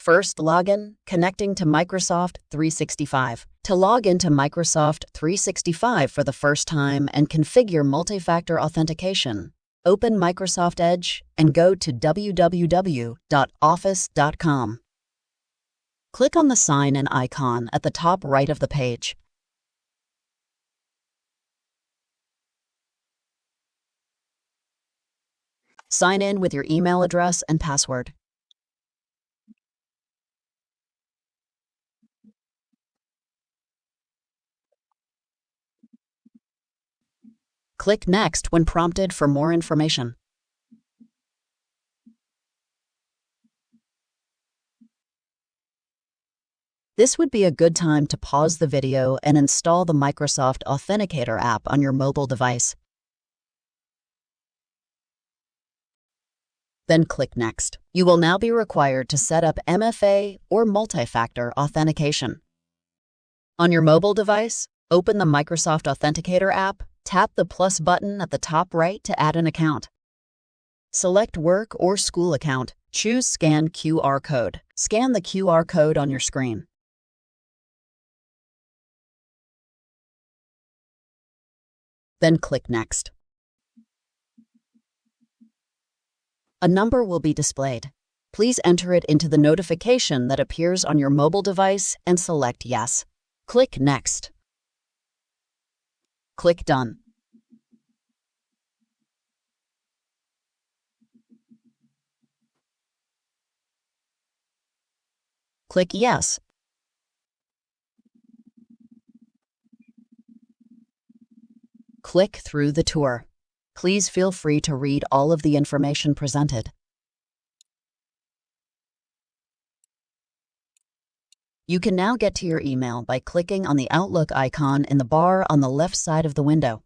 First, login, connecting to Microsoft 365. To log into Microsoft 365 for the first time and configure multi-factor authentication, open Microsoft Edge and go to www.office.com. Click on the Sign In icon at the top right of the page. Sign in with your email address and password. Click Next when prompted for more information. This would be a good time to pause the video and install the Microsoft Authenticator app on your mobile device. Then click Next. You will now be required to set up MFA or multi-factor authentication. On your mobile device, open the Microsoft Authenticator app, tap the plus button at the top right to add an account. Select Work or School account. Choose Scan QR code. Scan the QR code on your screen. Then click Next. A number will be displayed. Please enter it into the notification that appears on your mobile device and select Yes. Click Next. Click Done. Click Yes. Click through the tour. Please feel free to read all of the information presented. You can now get to your email by clicking on the Outlook icon in the bar on the left side of the window.